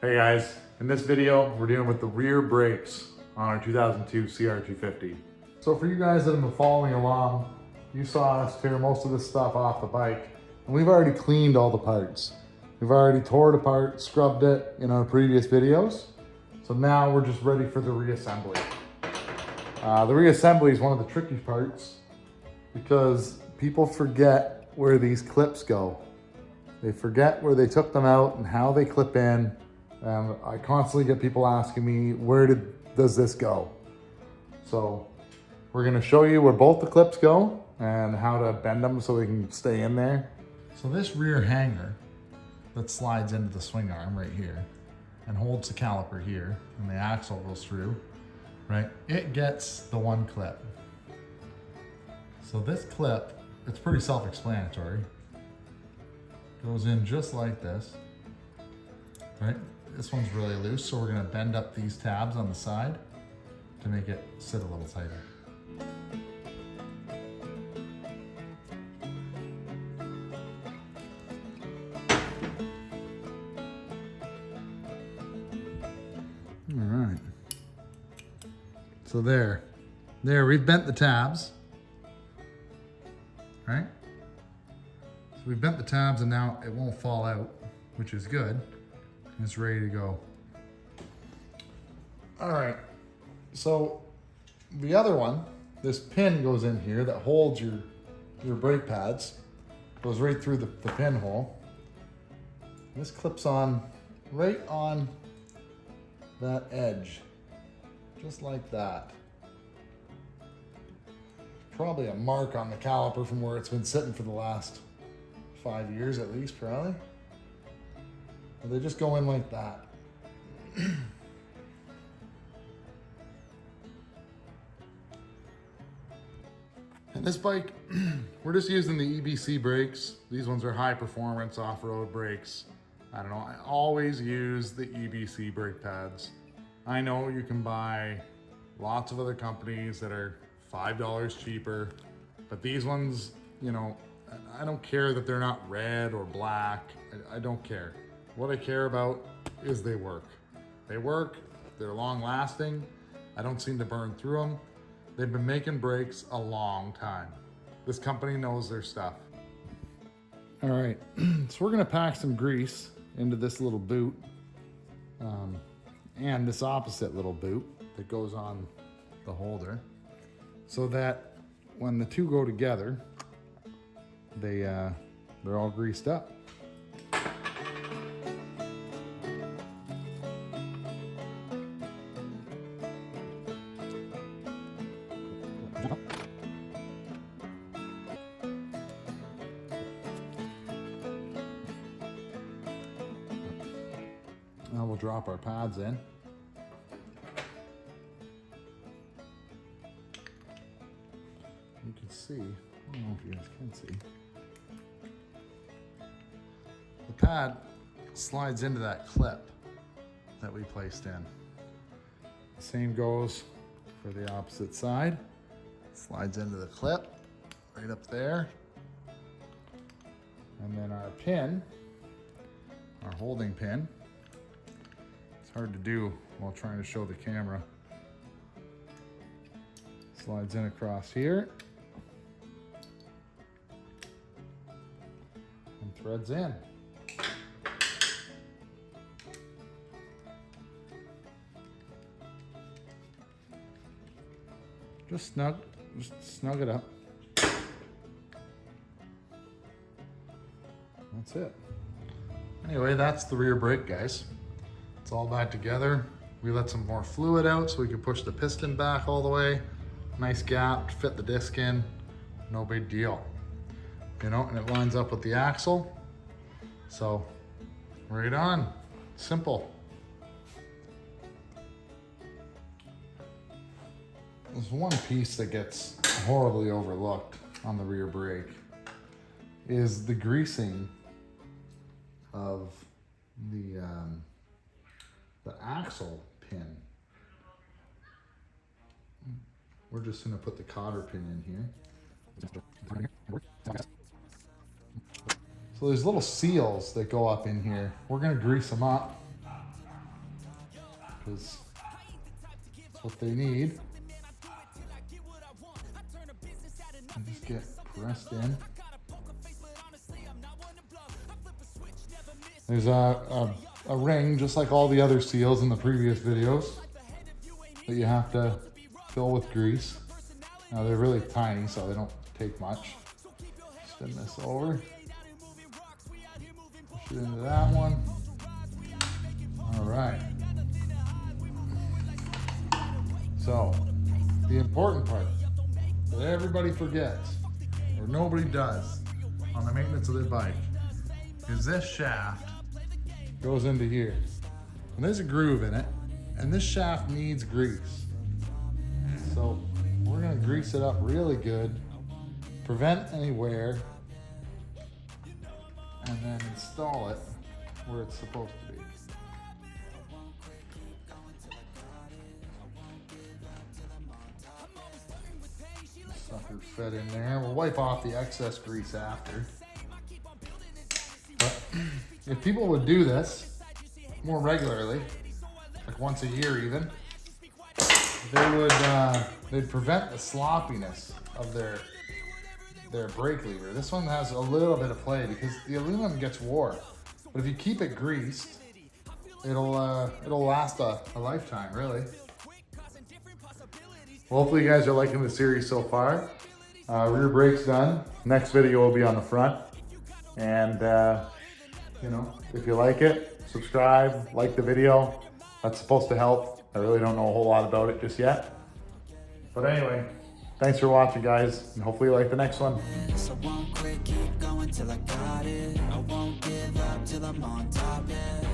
Hey guys, in this video, we're dealing with the rear brakes on our 2002 CR250. So for you guys that have been following along, you saw us tear most of this stuff off the bike, and we've already cleaned all the parts. We've already tore it apart, scrubbed it in our previous videos. So now we're just ready for the reassembly. The reassembly is one of the tricky parts because people forget where these clips go. They forget where they took them out and how they clip in. I constantly get people asking me, does this go? So we're gonna show you where both the clips go and how to bend them so they can stay in there. So this rear hanger that slides into the swing arm right here and holds the caliper here and the axle goes through, right? It gets the one clip. So this clip, it's pretty self-explanatory. Goes in just like this, right? This one's really loose, so we're gonna bend up these tabs on the side to make it sit a little tighter. All right. So there, we've bent the tabs, right? So we've bent the tabs and now it won't fall out, which is good. It's ready to go. All right, so the other one, this pin goes in here that holds your brake pads, goes right through the pinhole. This clips on right on that edge, just like that. Probably a mark on the caliper from where it's been sitting for the last 5 years at least, probably. But they just go in like that. And this bike, we're just using the EBC brakes. These ones are high performance off-road brakes. I don't know, I always use the EBC brake pads. I know you can buy lots of other companies that are $5 cheaper, but these ones, you know, I don't care that they're not red or black. I don't care. What I care about is they work. They work, they're long lasting. I don't seem to burn through them. They've been making brakes a long time. This company knows their stuff. All right, so we're gonna pack some grease into this little boot and this opposite little boot that goes on the holder so that when the two go together, they're all greased up. Now we'll drop our pads in. You can see, I don't know if you guys can see. The pad slides into that clip that we placed in. The same goes for the opposite side. Slides into the clip right up there. And then our pin, our holding pin, it's hard to do while trying to show the camera. Slides in across here and threads in. Just snug it up. That's it. Anyway, that's the rear brake, guys. It's all back together. We let some more fluid out so we could push the piston back all the way. Nice gap to fit the disc in. No big deal. You know, and it lines up with the axle. So, right on. Simple. There's one piece that gets horribly overlooked on the rear brake is the greasing of the axle pin. We're just gonna put the cotter pin in here. So there's little seals that go up in here. We're gonna grease them up because that's what they need. And just get pressed in. There's a ring, just like all the other seals in the previous videos, that you have to fill with grease. Now they're really tiny, so they don't take much. Spin this over. Push it into that one. All right. So, the important part that everybody forgets, or nobody does, on the maintenance of their bike, is this shaft goes into here. And there's a groove in it, and this shaft needs grease. So, we're gonna grease it up really good, prevent any wear, and then install it where it's supposed to be. Sucker fed in there. We'll wipe off the excess grease after. But if people would do this more regularly, like once a year even, they'd prevent the sloppiness of their brake lever. This one has a little bit of play because the aluminum gets wore, but if you keep it greased, it'll last a lifetime, really. Well, hopefully you guys are liking the series so far. Rear brake's done. Next video will be on the front. And you know, if you like it, subscribe, like the video. That's supposed to help. I really don't know a whole lot about it just yet. But anyway, thanks for watching, guys, and hopefully you like the next one. So I won't quit, keep going till I got it. I won't give up till I'm on top, yeah.